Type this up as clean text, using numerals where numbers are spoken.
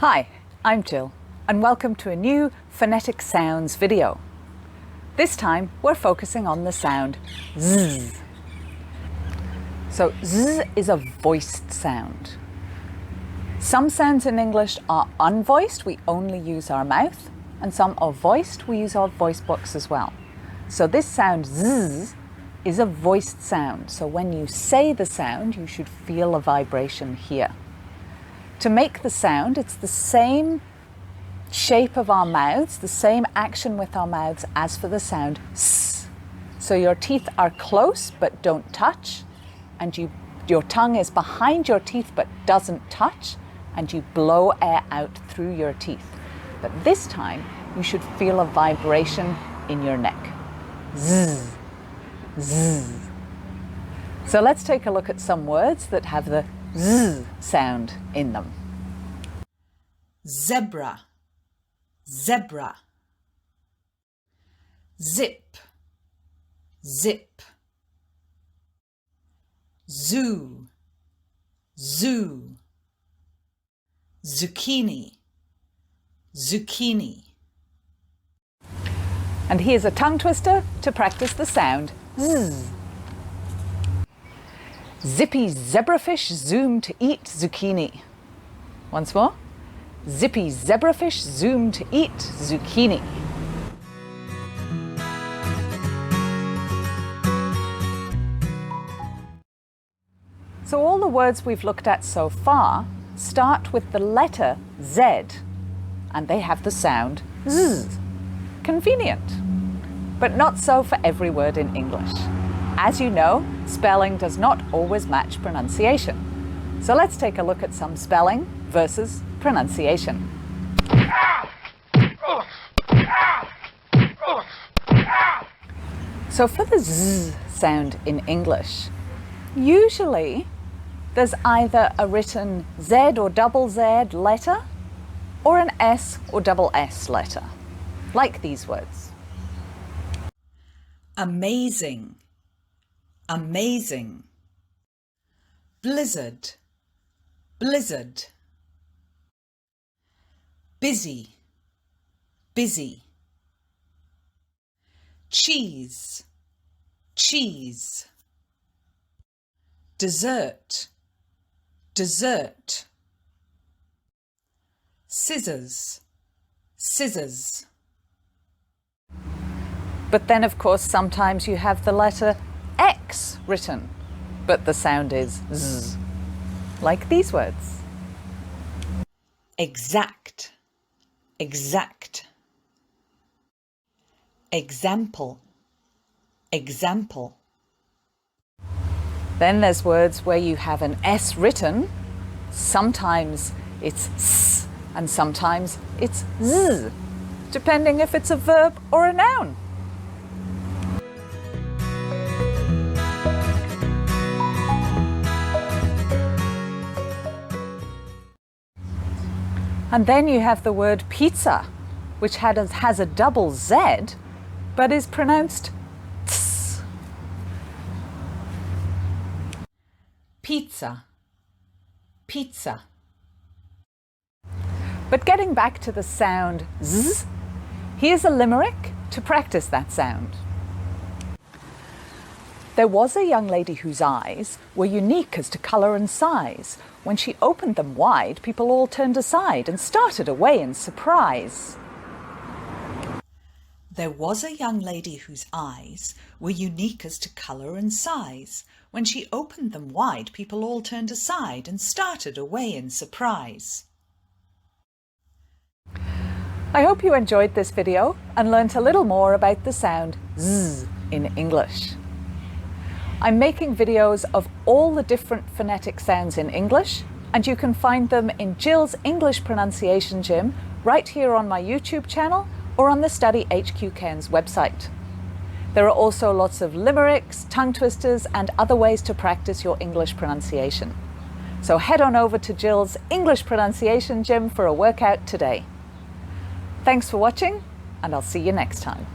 Hi, I'm Jill, and welcome to a new phonetic sounds video. This time we're focusing on the sound Z. So Z is a voiced sound. Some sounds in English are unvoiced, we only use our mouth, and some are voiced, we use our voice box as well. So this sound Z is a voiced sound. So when you say the sound, you should feel a vibration here. To make the sound, it's the same shape of our mouths, the same action with our mouths as for the sound S. So your teeth are close but don't touch, and your tongue is behind your teeth but doesn't touch, and you blow air out through your teeth. But this time, you should feel a vibration in your neck. Z, Z. So let's take a look at some words that have the Z sound in them. Zebra, zebra. Zip, zip. Zoo, zoo. Zucchini, zucchini. And here's a tongue twister to practice the sound Z. Zippy zebrafish zoom to eat zucchini. Once more. Zippy zebrafish zoom to eat zucchini. So all the words we've looked at so far start with the letter Z, and they have the sound Z. Convenient, but not so for every word in English. As you know, spelling does not always match pronunciation. So let's take a look at some spelling versus pronunciation. So for the Z sound in English, usually there's either a written Z or double Z letter or an S or double S letter, like these words. Amazing, amazing. Blizzard, blizzard. Busy, busy. Cheese, cheese. Dessert, dessert. Scissors, scissors. But then, of course, sometimes you have the letter X written, but the sound is Z, like these words. Exact, exact. Example, example. Then there's words where you have an S written. Sometimes it's S and sometimes it's Z, depending if it's a verb or a noun. And then you have the word pizza, which has a double Z, but is pronounced ts. Pizza, pizza. But getting back to the sound Z, here's a limerick to practice that sound. There was a young lady whose eyes were unique as to colour and size. When she opened them wide, people all turned aside and started away in surprise. There was a young lady whose eyes were unique as to colour and size. When she opened them wide, people all turned aside and started away in surprise. I hope you enjoyed this video and learnt a little more about the sound Z in English. I'm making videos of all the different phonetic sounds in English, and you can find them in Jill's English Pronunciation Gym right here on my YouTube channel or on the Study HQ Cairns website. There are also lots of limericks, tongue twisters, and other ways to practice your English pronunciation. So head on over to Jill's English Pronunciation Gym for a workout today. Thanks for watching, and I'll see you next time.